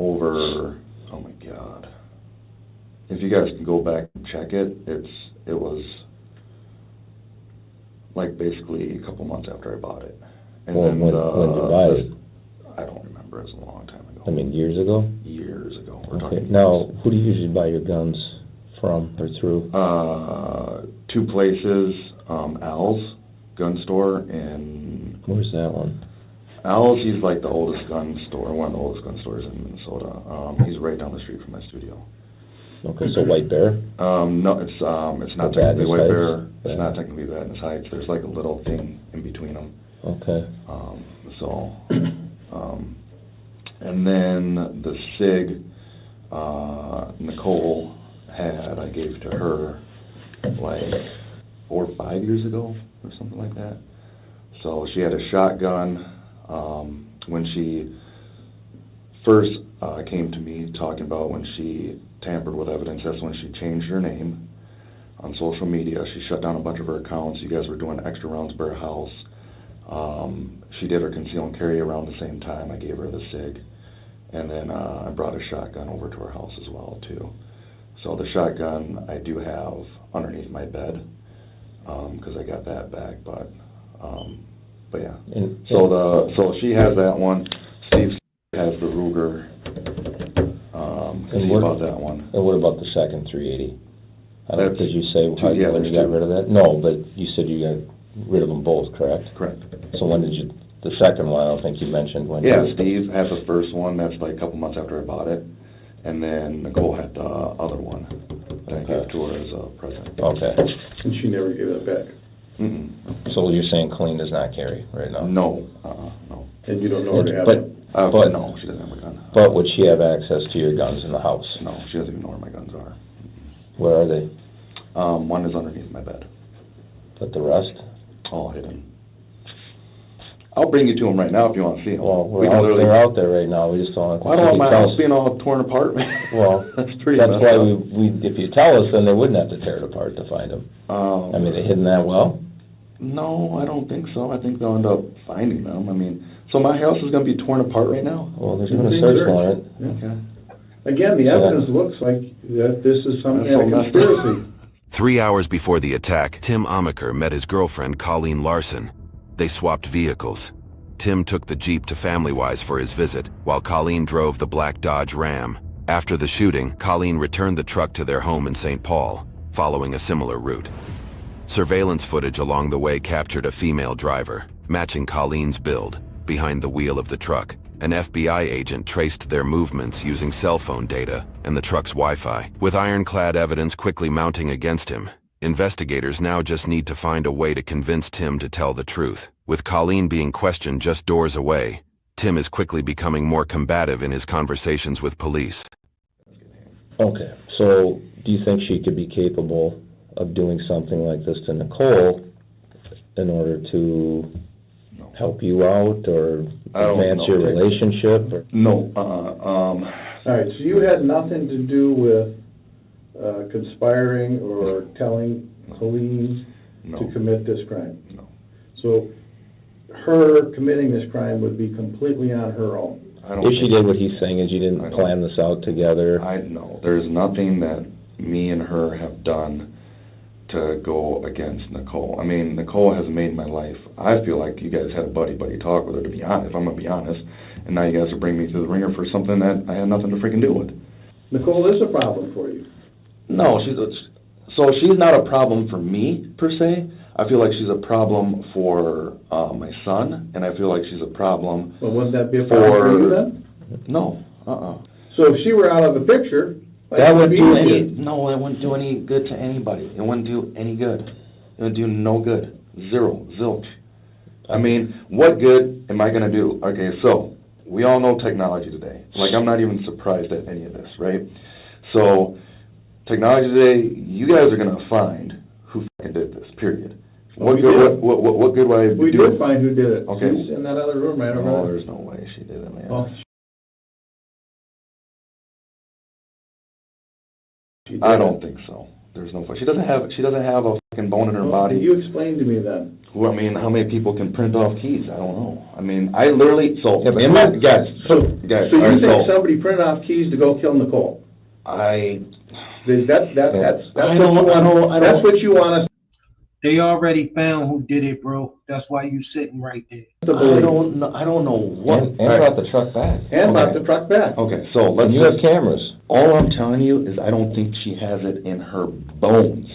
over. Oh my God! If you guys can go back and check it, it was like basically a couple months after I bought it. And When did you buy it? I don't remember. It was a long time ago. I mean, years ago? Years ago. We're Okay. talking Now, who do you usually buy your guns from or through? 2 places. Al's gun store in. Where's that one? Al's, he's like the oldest gun store, one of the oldest gun stores in Minnesota. He's right down the street from my studio. Okay, so White Bear? No, it's not Or technically Vadnais White Heights? Bear. Yeah. It's not technically Vadnais Heights. There's like a little thing in between them. Okay. And then the SIG, Nicole had, I gave to her like 4 or 5 years ago or something like that. So she had a shotgun. When she first came to me talking about when she tampered with evidence, that's when she changed her name on social media. She shut down a bunch of her accounts. You guys were doing extra rounds per house. She did her conceal and carry around the same time. I gave her the SIG. And then I brought a shotgun over to her house as well, too. So the shotgun I do have underneath my bed, because I got that back, but yeah. So she has that one. Steve has the Ruger. And what about that one? And what about the second 380? Did you say yeah, when you got rid of that? No, but you said you got rid of them both, correct? Correct. So when did you? The second one, I don't think you mentioned when. Yeah, Steve had the first one. That's like a couple months after I bought it, and then Nicole had the other one that I gave to her as a present. Okay. And she never gave it back. So you're saying Colleen does not carry right now? No, no. And you don't know where to have but, it? But no, she doesn't have a gun. But would she have access to your guns in the house? No, she doesn't even know where my guns are. Where are they? One is underneath my bed. But the rest? All hidden. I'll bring you to them right now if you want to see them. Well, they're out there right now. We just don't. I don't want my house being all torn apart. Well, that's pretty. That's why we. If you tell us, then they wouldn't have to tear it apart to find them. I mean, they hidden that well. No, I don't think so. I think they'll end up finding them. I mean, so my house is going to be torn apart right now? Well, there's been a search warrant. Okay. Again, the evidence looks like that this is some kind of conspiracy. 3 hours before the attack, Tim Amaker met his girlfriend, Colleen Larson. They swapped vehicles. Tim took the Jeep to FamilyWise for his visit, while Colleen drove the black Dodge Ram. After the shooting, Colleen returned the truck to their home in St. Paul, following a similar route. Surveillance footage along the way captured a female driver, matching Colleen's build, behind the wheel of the truck. An FBI agent traced their movements using cell phone data and the truck's Wi-Fi. With ironclad evidence quickly mounting against him, investigators now just need to find a way to convince Tim to tell the truth. With Colleen being questioned just doors away, Tim is quickly becoming more combative in his conversations with police. Okay, so do you think she could be capable of doing something like this to Nicole in order to help you out or advance your relationship? Or? No. All right, so you had nothing to do with conspiring or telling Colleen to commit this crime? No. So her committing this crime would be completely on her own? If she did what he's saying is you didn't plan this out together? No, there's nothing that me and her have done to go against Nicole. I mean, Nicole has made my life. I feel like you guys had a buddy talk with her, to be honest, if I'm going to be honest, and now you guys are bringing me through the ringer for something that I had nothing to freaking do with. Nicole is a problem for you? No, she's not a problem for me, per se. I feel like she's a problem for my son, and I feel like she's a problem Well, wouldn't that be a problem for you then? No, So if she were out of the picture, that wouldn't do it wouldn't do any good to anybody. It wouldn't do any good. It would do no good. Zero. Zilch. I mean, what good am I going to do? Okay, so we all know technology today. Like, I'm not even surprised at any of this, right? So, technology today, you guys are going to find who fucking did this, period. What good would I do? We did find who did it. Okay. She's in that other room right over there. Oh, there's no way she did it, man. Oh. I don't think so. There's no. She doesn't have a fucking bone in her body. You explain to me then. Well, I mean, how many people can print off keys? I don't know. I mean, I literally So you think somebody printed off keys to go kill Nicole? That's what you want us. They already found who did it, bro. That's why you sitting right there. I don't know what. And brought the truck back. And brought the truck back. Okay, so let's. You have cameras. All I'm telling you is I don't think she has it in her bones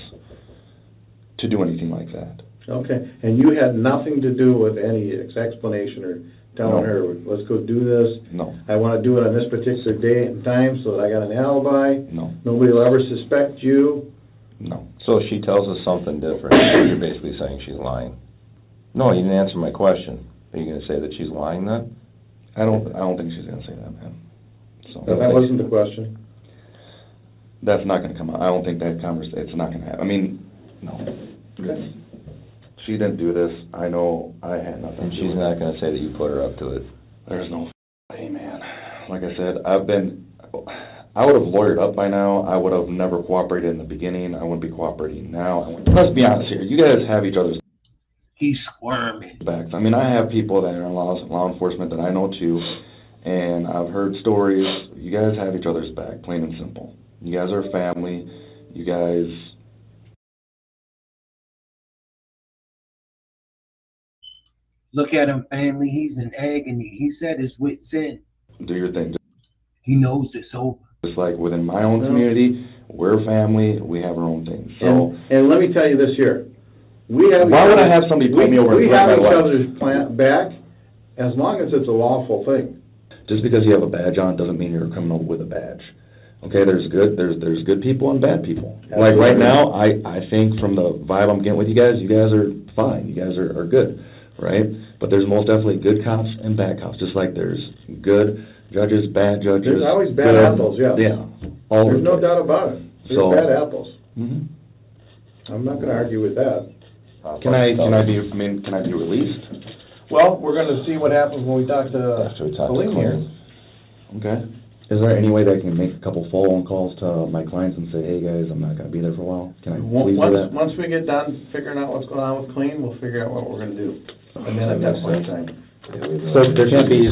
to do anything like that. Okay, and you had nothing to do with any explanation or telling her, let's go do this? No. I want to do it on this particular day and time so that I got an alibi? No. Nobody will ever suspect you? No. So if she tells us something different, you're basically saying she's lying. No, you didn't answer my question. Are you going to say that she's lying then? I don't think she's going to say that, man. So That wasn't the question. That's not going to come out. I don't think that conversation. It's not going to happen. I mean, no. Okay. She didn't do this. I know I had nothing. And she's not going to say that you put her up to it. There's no way, man. Like I said, I would have lawyered up by now. I would have never cooperated in the beginning. I wouldn't be cooperating now. Let's be honest here. You guys have each other's. He's squirming. Backs. I mean, I have people that are in law enforcement that I know too, and I've heard stories. You guys have each other's back, plain and simple. You guys are family. You guys... Look at him, family. He's in agony. He said his wits end. Do your thing. He knows it's over. Just like within my own community, we're family, we have our own thing. So, And let me tell you this here. why would I have somebody pull me over We and have threaten my each life? other's back as long as it's a lawful thing. Just because you have a badge on doesn't mean you're a criminal with a badge. Okay, there's good people and bad people. Like right now, I think from the vibe I'm getting with you guys are fine. You guys are good, right? But there's most definitely good cops and bad cops, just like there's good judges, bad judges. There's always bad good- apples, yeah. Yeah. All There's over no the place. doubt about it. There's So- bad apples. Mhm. I'm not gonna argue with that. Can I be released? Well, we're gonna see what happens when we talk to Colleen here. Okay. Is there any way that I can make a couple phone calls to my clients and say, hey guys, I'm not gonna be there for a while? Can I please do that? Once we get done figuring out what's going on with Colleen, we'll figure out what we're gonna do. And then at that point in time. So there can't be,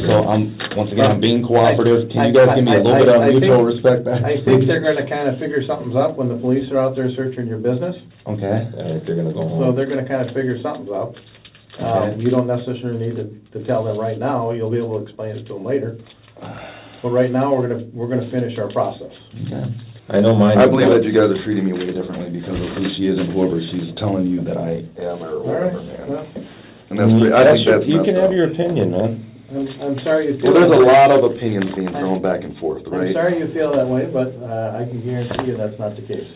once again, I'm being cooperative. Can you guys give me a little bit of mutual respect back? I think they're gonna kinda figure something's up when the police are out there searching your business. Okay. They're gonna go So home. they're gonna kinda figure something's up. Okay. You don't necessarily need to tell them right now, you'll be able to explain it to them later. But right now, we're gonna finish our process. Okay. I know mine. I believe that you guys are treating me way differently because of who she is and whoever she's telling you that I am or whatever, man. And I think that's You messed can up. have your opinion, man. I'm sorry you feel. Well, there's a lot of opinions being thrown back and forth, I'm right? sorry you feel that way, but I can guarantee you that's not the case.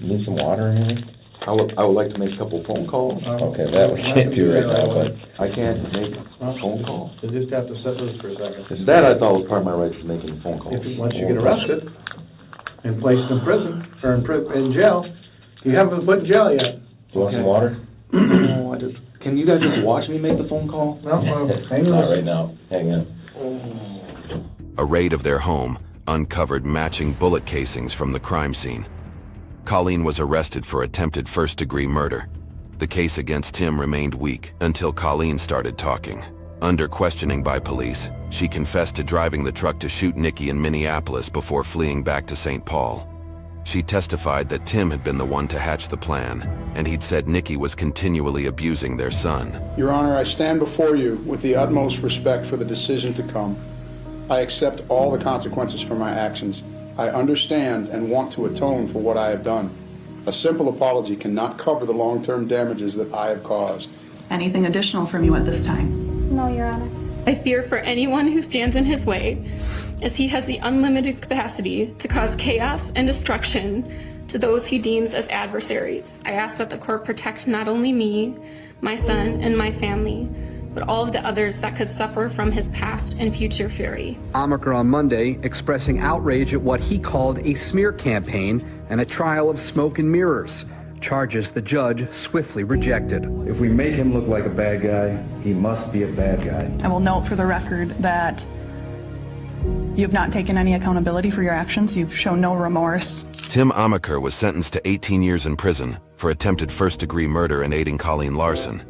Need some water in here? I would like to make a couple phone calls. Okay, that we can't do right now, but I can't make a phone call. You just have to sit loose for a second. That I thought was part of my rights, making phone calls. Once you get arrested and placed in prison, or in jail, you haven't been put in jail yet. do you want some water? No, can you guys just watch me make the phone call? No, hang Not on. right now. Hang on. A raid of their home uncovered matching bullet casings from the crime scene. Colleen was arrested for attempted first-degree murder. The case against Tim remained weak until Colleen started talking. Under questioning by police, she confessed to driving the truck to shoot Nikki in Minneapolis before fleeing back to St. Paul. She testified that Tim had been the one to hatch the plan, and he'd said Nikki was continually abusing their son. Your Honor, I stand before you with the utmost respect for the decision to come. I accept all the consequences for my actions. I understand and want to atone for what I have done. A simple apology cannot cover the long-term damages that I have caused. Anything additional from you at this time? No, Your Honor. I fear for anyone who stands in his way, as he has the unlimited capacity to cause chaos and destruction to those he deems as adversaries. I ask that the court protect not only me, my son, and my family, but all of the others that could suffer from his past and future fury. Amaker on Monday expressing outrage at what he called a smear campaign and a trial of smoke and mirrors, charges the judge swiftly rejected. If we make him look like a bad guy, he must be a bad guy. I will note for the record that you have not taken any accountability for your actions. You've shown no remorse. Tim Amaker was sentenced to 18 years in prison for attempted first-degree murder and aiding Colleen Larson.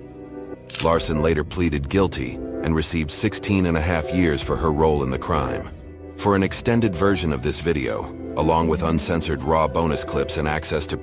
Larson later pleaded guilty and received 16.5 years for her role in the crime. For an extended version of this video, along with uncensored raw bonus clips and access to